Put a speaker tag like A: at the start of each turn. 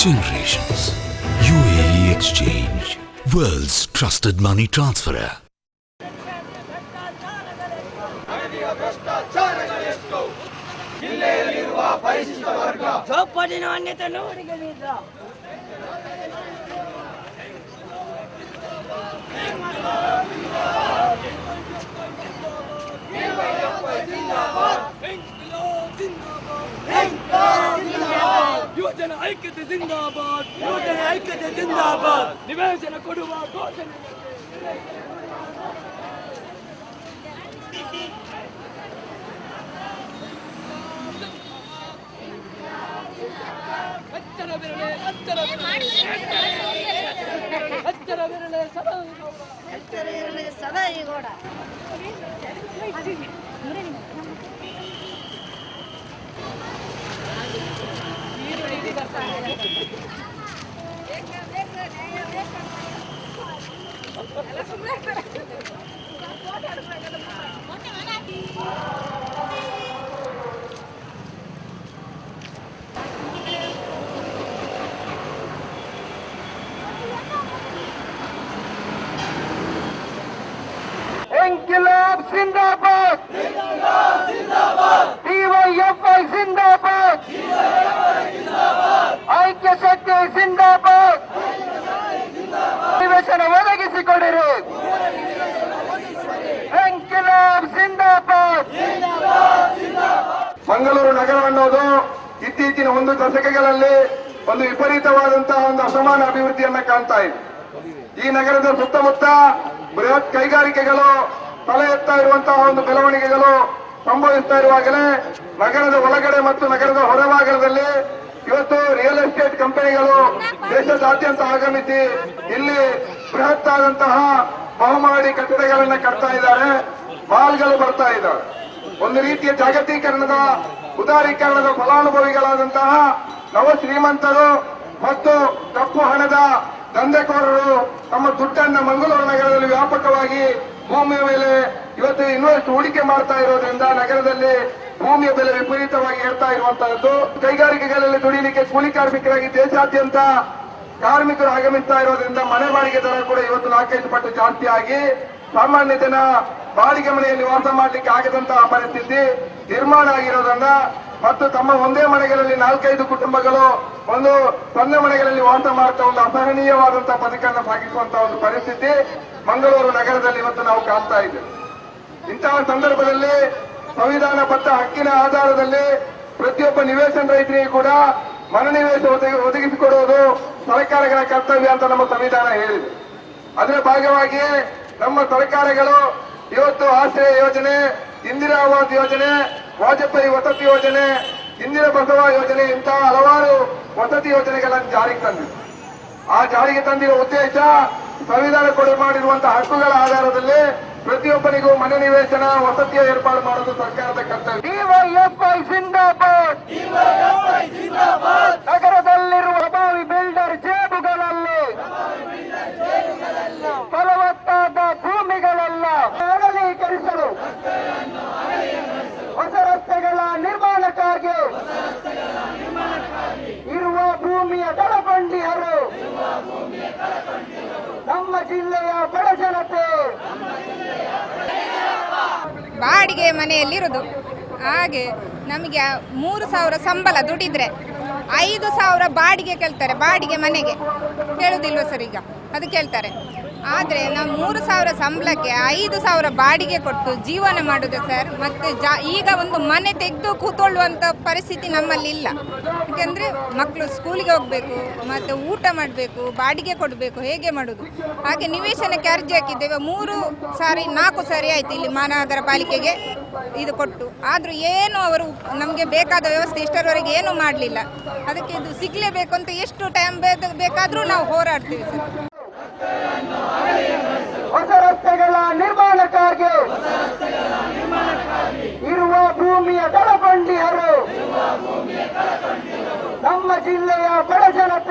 A: Generations. UAE Exchange. World's trusted money transferer.
B: ಯುವಜನ ಐಕ್ಯತೆ ಜಿಂದಾಬಾದ್, ಯುವಜನ ಐಕ್ಯತೆ ಜಿಂದಾಬಾದ್. ನಿವೇಶನ ಕೊಡುವ ಘೋಷಣೆ
C: ಸದಾ ಈಗೋಡ
D: इंकलाब जिंदाबाद, DYFI जिंदाबाद, ऐक्य शक्ति जिंदाबाद, निवेशन ಒದಗಿಸಿಕೊಡಿರಿ. इंकलाब जिंदाबाद. ಮಂಗಳೂರು ನಗರ ಅನ್ನೋದು ಇತ್ತೀಚಿನ ಒಂದು ದಶಕಗಳಲ್ಲಿ ಒಂದು ವಿಪರೀತವಾದಂತಹ ಒಂದು ಅಸಮಾನ ಅಭಿವೃದ್ಧಿಯನ್ನ ಕಾಣ್ತಾ ಇದೆ. ಈ ನಗರದ ಸುತ್ತಮುತ್ತ ಬೃಹತ್ ಕೈಗಾರಿಕೆಗಳು ತಲೆ ಎತ್ತಾ ಇರುವಂತಹ ಒಂದು ಬೆಳವಣಿಗೆಗಳು ಸಂಭವಿಸ್ತಾ ಇರುವಾಗಲೇ ನಗರದ ಒಳಗಡೆ ಮತ್ತು ನಗರದ ಹೊರಭಾಗದಲ್ಲಿ ಇವತ್ತು ರಿಯಲ್ ಎಸ್ಟೇಟ್ ಕಂಪನಿಗಳು ದೇಶದಾದ್ಯಂತ ಆಗಮಿಸಿ ಇಲ್ಲಿ ಬೃಹತ್ ಆದಂತಹ ಬಹುಮಹಡಿ ಕಟ್ಟಡಗಳನ್ನ ಕಟ್ತಾ ಇದ್ದಾರೆ, ಮಾಲ್ಗಳು ಬರ್ತಾ ಇದ್ದಾವೆ. ಒಂದು ರೀತಿಯ ಜಾಗತೀಕರಣದ ಉದಾರೀಕರಣದ ಫಲಾನುಭವಿಗಳಾದಂತಹ ನವ ಶ್ರೀಮಂತರು ಮತ್ತು ಕಪ್ಪು ಹಣದ ದಂಧೆಕೋರರು ತಮ್ಮ ದುಡ್ಡನ್ನ ಮಂಗಳೂರು ನಗರದಲ್ಲಿ ವ್ಯಾಪಕವಾಗಿ ಭೂಮಿಯ ಮೇಲೆ ಇವತ್ತು ಇನ್ವೆಸ್ಟ್ ಹೂಡಿಕೆ ಮಾಡ್ತಾ ಇರೋದ್ರಿಂದ ನಗರದಲ್ಲಿ ಭೂಮಿಯ ಬೆಲೆ ವಿಪರೀತವಾಗಿ ಏರ್ತಾ ಇರುವಂತಹದ್ದು. ಕೈಗಾರಿಕೆಗಳಲ್ಲಿ ದುಡಿಲಿಕ್ಕೆ ಕೂಲಿ ಕಾರ್ಮಿಕರಾಗಿ ದೇಶಾದ್ಯಂತ ಕಾರ್ಮಿಕರು ಆಗಮಿಸ್ತಾ ಇರೋದ್ರಿಂದ ಮನೆ ಬಾಡಿಗೆ ದರ ಕೂಡ ಇವತ್ತು 4-5 ಪಟ್ಟು ಜಾಸ್ತಿ ಆಗಿ ಸಾಮಾನ್ಯ ಜನ ಬಾಡಿಗೆ ಮನೆಯಲ್ಲಿ ವಾಸ ಮಾಡಲಿಕ್ಕೆ ಆಗದಂತಹ ಪರಿಸ್ಥಿತಿ ನಿರ್ಮಾಣ ಆಗಿರೋದ್ರಿಂದ ಮತ್ತು ತಮ್ಮ ಒಂದೇ ಮನೆಗಳಲ್ಲಿ 4-5 ಕುಟುಂಬಗಳು ಒಂದು ಸಣ್ಣ ಮನೆಗಳಲ್ಲಿ ವಾಸ ಮಾಡ್ತಾ ಒಂದು ಅಸಹನೀಯವಾದಂತಹ ಬದುಕನ್ನು ಸಾಗಿಸುವಂತಹ ಒಂದು ಪರಿಸ್ಥಿತಿ ಮಂಗಳೂರು ನಗರದಲ್ಲಿ ಇವತ್ತು ನಾವು ಕಾಣ್ತಾ ಇದ್ದೇವೆ. ಇಂತಹ ಸಂದರ್ಭದಲ್ಲಿ ಸಂವಿಧಾನಬದ್ಧ ಹಕ್ಕಿನ ಆಧಾರದಲ್ಲಿ ಪ್ರತಿಯೊಬ್ಬ ನಿವೇಶನ ರೈತರಿಗೂ ಕೂಡ ಮನನಿವೇಶ ಒದಗಿಸಿಕೊಡುವುದು ಸರ್ಕಾರಗಳ ಕರ್ತವ್ಯ ಅಂತ ನಮ್ಮ ಸಂವಿಧಾನ ಹೇಳಿದೆ. ಅದರ ಭಾಗವಾಗಿ ನಮ್ಮ ಸರ್ಕಾರಗಳು ಇವತ್ತು ಆಶ್ರಯ ಯೋಜನೆ, ಇಂದಿರಾ ಆವಾಸ್ ಯೋಜನೆ, ವಾಜಪೇಯಿ ವಸತಿ ಯೋಜನೆ, ಇಂದಿರಾ ಬಸವ ಯೋಜನೆ ಇಂತಹ ಹಲವಾರು ವಸತಿ ಯೋಜನೆಗಳನ್ನು ಜಾರಿಗೆ ತಂದಿದೆ. ಆ ಜಾರಿಗೆ ತಂದಿರುವ ಉದ್ದೇಶ ಸಂವಿಧಾನ ಕೊಡು ಮಾಡಿರುವಂತಹ ಹಕ್ಕುಗಳ ಆಧಾರದಲ್ಲಿ ಪ್ರತಿಯೊಬ್ಬನಿಗೂ ಮನೆ ನಿವೇಶನ ವಸತಿಯ ಏರ್ಪಾಡು ಮಾಡುವುದು ಸರ್ಕಾರದ ಕರ್ತವ್ಯ. DYFI ಜಿಂದಾಬಾದ್. ನಗರದಲ್ಲಿರುವ ಪ್ರಭಾವಿ ಬಿಲ್ಡರ್ ಜೇಬುಗಳಲ್ಲಿ ಫಲವತ್ತಾದ ಭೂಮಿಗಳೆಲ್ಲ ಅಗಲೀಕರಿಸಲು ಹೊಸ ರಸ್ತೆಗಳ ನಿರ್ಮಾಣಕ್ಕಾಗಿ ಇರುವ ಭೂಮಿಯ ಕಳಕೊಂಡಿಯರು ನಮ್ಮ ಜಿಲ್ಲೆಯ ಬಡ ಜನತೆ
E: ಬಾಡಿಗೆ ಮನೆಯಲ್ಲಿರೋದು. ಹಾಗೆ ನಮಗೆ 3,000 ಸಂಬಳ ದುಡಿದ್ರೆ 5,000 ಬಾಡಿಗೆ ಕೇಳ್ತಾರೆ. ಬಾಡಿಗೆ ಮನೆಗೆ ಕೇಳುವುದಿಲ್ವ ಸರ್? ಈಗ ಅದು ಕೇಳ್ತಾರೆ. ಆದರೆ ನಾವು 3,000 ಸಂಬಳಕ್ಕೆ 5,000 ಬಾಡಿಗೆ ಕೊಟ್ಟು ಜೀವನ ಮಾಡೋದು ಸರ್. ಮತ್ತು ಈಗ ಒಂದು ಮನೆ ತೆಗೆದು ಕೂತ್ಕೊಳ್ಳುವಂಥ ಪರಿಸ್ಥಿತಿ ನಮ್ಮಲ್ಲಿ ಇಲ್ಲ. ಯಾಕೆಂದರೆ ಮಕ್ಕಳು ಸ್ಕೂಲಿಗೆ ಹೋಗಬೇಕು, ಮತ್ತು ಊಟ ಮಾಡಬೇಕು, ಬಾಡಿಗೆ ಕೊಡಬೇಕು, ಹೇಗೆ ಮಾಡೋದು? ಹಾಗೆ ನಿವೇಶನಕ್ಕೆ ಅರ್ಜಿ ಹಾಕಿದ್ದೇವೆ. 4 ಸಾರಿ ಆಯಿತು ಇಲ್ಲಿ ಮಹಾನಗರ ಪಾಲಿಕೆಗೆ ಇದು ಕೊಟ್ಟು. ಆದರೂ ಏನು ಅವರು ನಮಗೆ ಬೇಕಾದ ವ್ಯವಸ್ಥೆ ಇಷ್ಟರವರೆಗೆ ಏನೂ ಮಾಡಲಿಲ್ಲ. ಅದಕ್ಕೆ ಇದು ಸಿಗಲೇಬೇಕು ಅಂತ ಎಷ್ಟು ಟೈಮ್ ಬೇಕಾದರೂ ನಾವು ಹೋರಾಡ್ತೀವಿ ಸರ್.
D: ಹೊಸ ರಸ್ತೆಗಳ ನಿರ್ಮಾಣಕ್ಕಾಗಿ ಇರುವ ಭೂಮಿಯ ಕಳಕೊಂಡಿಯರು ನಮ್ಮ ಜಿಲ್ಲೆಯ ಬಡ ಜನತೆ